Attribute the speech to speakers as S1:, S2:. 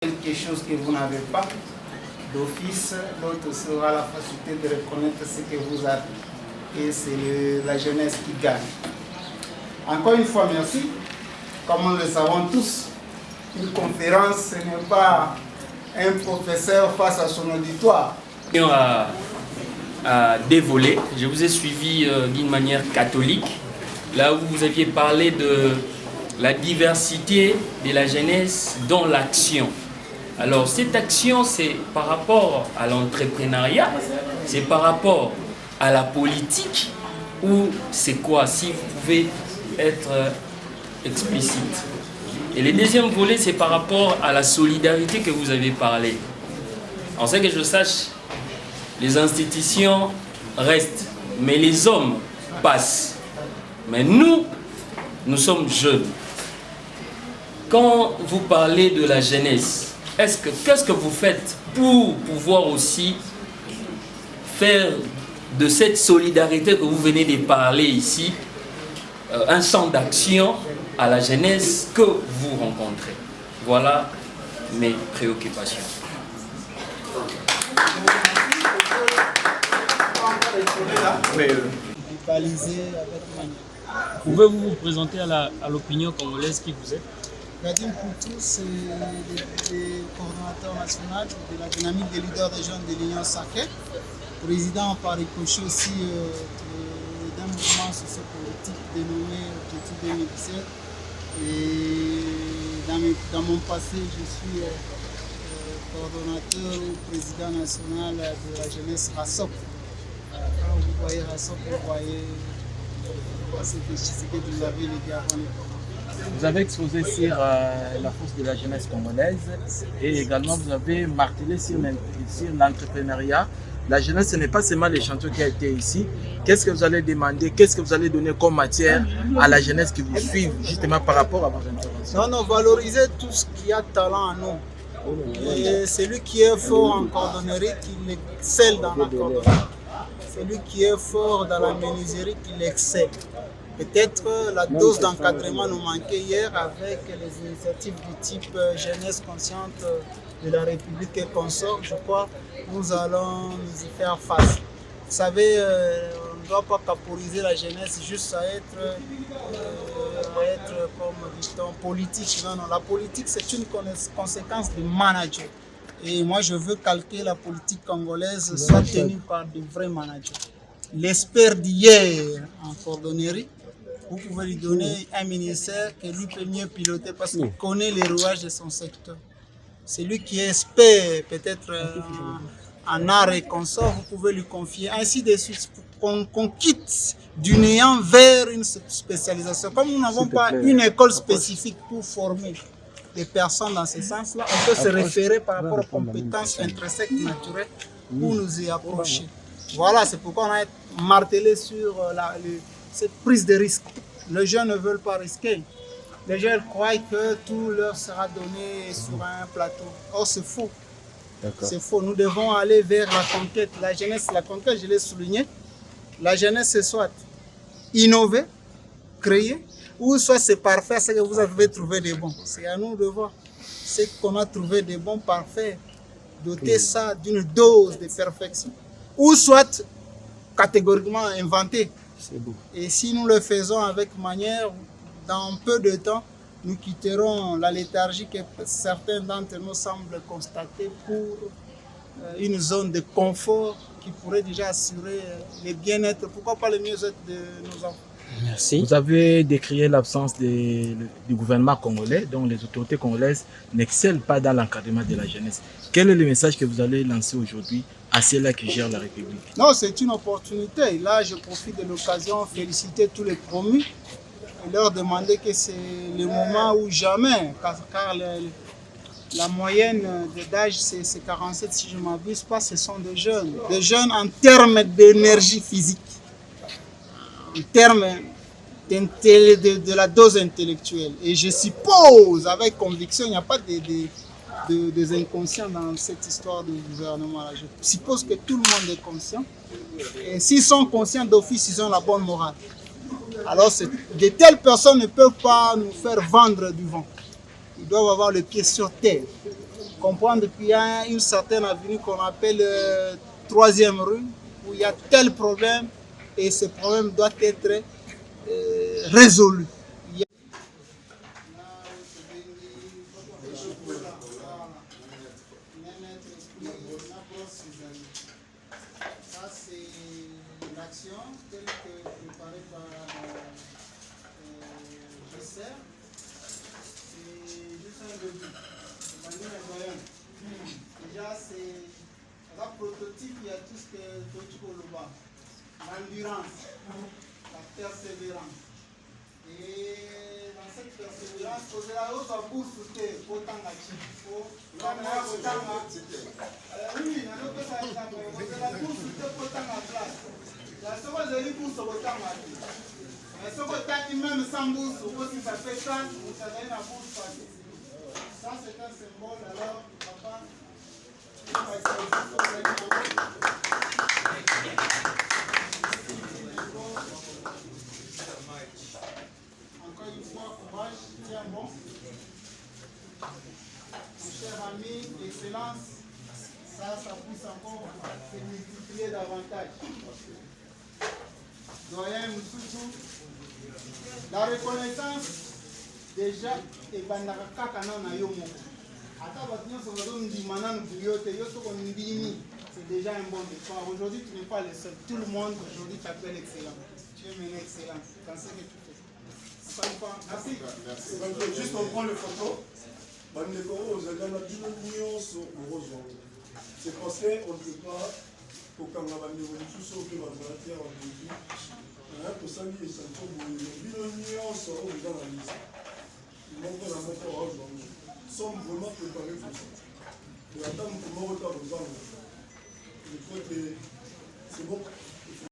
S1: quelque chose que vous n'avez pas, d'office, l'autre sera la facilité de reconnaître ce que vous avez. Et c'est la jeunesse qui gagne. Encore une fois, merci. Comme nous le savons tous, une conférence, ce n'est pas un professeur face à son auditoire.
S2: À dévoler. Je vous ai suivi d'une manière catholique, là où vous aviez parlé de la diversité de la jeunesse dans l'action. Alors cette action, c'est par rapport à l'entrepreneuriat, c'est par rapport à la politique, ou c'est quoi? Si vous pouvez être explicite. Et le deuxième volet, c'est par rapport à la solidarité que vous avez parlé. En ce que je sache, les institutions restent, mais les hommes passent. Mais nous sommes jeunes. Quand vous parlez de la jeunesse, qu'est-ce que vous faites pour pouvoir aussi faire de cette solidarité que vous venez de parler ici un champ d'action à la jeunesse que vous rencontrez? Voilà mes préoccupations. Pouvez-vous vous présenter à l'opinion congolaise qui vous êtes?
S3: Nadim Poutou, c'est le coordonnateur national de la dynamique des leaders des jeunes de l'Union sacrée, président par ricochet aussi d'un mouvement sociopolitique dénommé Objectif 2017. Et dans mon passé, je suis coordonnateur ou président national de la jeunesse RASOP. Quand vous voyez RASOP, vous voyez ce que vous avez légué avant les programmes.
S4: Vous avez exposé sur la force de la jeunesse congolaise et également vous avez martelé sur l'entrepreneuriat. La jeunesse, ce n'est pas seulement les chantiers qui ont été ici. Qu'est-ce que vous allez demander, qu'est-ce que vous allez donner comme matière à la jeunesse qui vous suit justement par rapport à vos interventions?
S3: Non, valoriser tout ce qui a talent en nous. Et celui qui est fort en cordonnerie, qu'il excelle dans la cordonnerie. Celui qui est fort dans la menuiserie, qu'il excelle. Peut-être la dose d'encadrement nous manquait hier avec les initiatives du type jeunesse consciente de la République et consort. Je crois que nous allons nous y faire face. Vous savez, on ne doit pas caporiser la jeunesse juste à être comme dit-on, politique. Non, la politique c'est une conséquence du manager. Et moi je veux calquer la politique congolaise soit tenue par de vrais managers. L'expert d'hier en cordonnerie, vous pouvez lui donner un ministère que lui peut mieux piloter parce qu'il connaît les rouages de son secteur. C'est lui qui est expert peut-être en art et consort, vous pouvez lui confier, ainsi de suite, qu'on quitte du néant vers une spécialisation. Comme nous n'avons pas une école spécifique pour former des personnes dans ce sens-là, on peut se référer par rapport aux compétences intrinsèques naturelles pour nous y approcher. Voilà, c'est pourquoi on a martelé sur cette prise de risque. Les gens ne veulent pas risquer. Les gens croient que tout leur sera donné sur un plateau. Or, c'est faux. C'est faux. Nous devons aller vers la conquête. La jeunesse, la conquête, je l'ai souligné. La jeunesse, c'est soit innover, créer, ou soit c'est parfait, c'est que vous avez trouvé des bons. C'est à nous de voir. C'est qu'on a trouvé des bons parfaits. Doter ça d'une dose de perfection. Ou soit catégoriquement inventé. Et si nous le faisons avec manière, dans peu de temps, nous quitterons la léthargie que certains d'entre nous semblent constater pour une zone de confort qui pourrait déjà assurer le bien-être, pourquoi pas le mieux-être de nos enfants.
S4: Merci. Vous avez décrié l'absence du gouvernement congolais, dont les autorités congolaises n'excellent pas dans l'encadrement de la jeunesse. Quel est le message que vous allez lancer aujourd'hui à ceux-là qui gèrent la République?
S3: Non, c'est une opportunité. Là, je profite de l'occasion de féliciter tous les promus et leur demander que c'est le moment où jamais, car la moyenne d'âge c'est 47, si je ne m'abuse pas, ce sont des jeunes en termes d'énergie physique, en termes de la dose intellectuelle. Et je suppose, avec conviction, il n'y a pas des inconscients dans cette histoire du gouvernement. Je suppose que tout le monde est conscient. Et s'ils sont conscients d'office, ils ont la bonne morale. Alors, de telles personnes ne peuvent pas nous faire vendre du vent. Ils doivent avoir le pied sur terre. comprendre qu'il y a une certaine avenue qu'on appelle 3e rue, où il y a tel problème et ce problème doit être résolu. Ça, c'est l'action telle que préparée par GSR. C'est juste un début. Déjà, c'est un prototype, il y a tout ce que tu peux le voir. L'endurance, la persévérance. Et dans cette persévérance, vous avez aussi un bourse pour t'engager. Oui, vous avez la bourse pour t'engager. La seconde, j'ai eu bourse pour t'engager. Mais ce que même sans bourse, si ça fait ça, vous avez la bourse facile. Ça, c'est un symbole. Alors, papa, encore une fois, courage, tiens bon. Mon cher ami, excellence, ça puisse encore se multiplier davantage. Doyen Moussoutou, la reconnaissance déjà est banakaka na yomo. C'est déjà un bon départ. Aujourd'hui, tu n'es pas le seul. Tout le monde aujourd'hui t'appelle excellent. Tu es mené excellent dans ce que tu fais. Merci.
S5: Juste on prend le photo. C'est parce qu'on ne peut pas pour quand on va venir tout ça que dans la terre en début. Pour ça, il y a des gens sommes vraiment préparés pour ça. Et attendre comment on va c'est bon.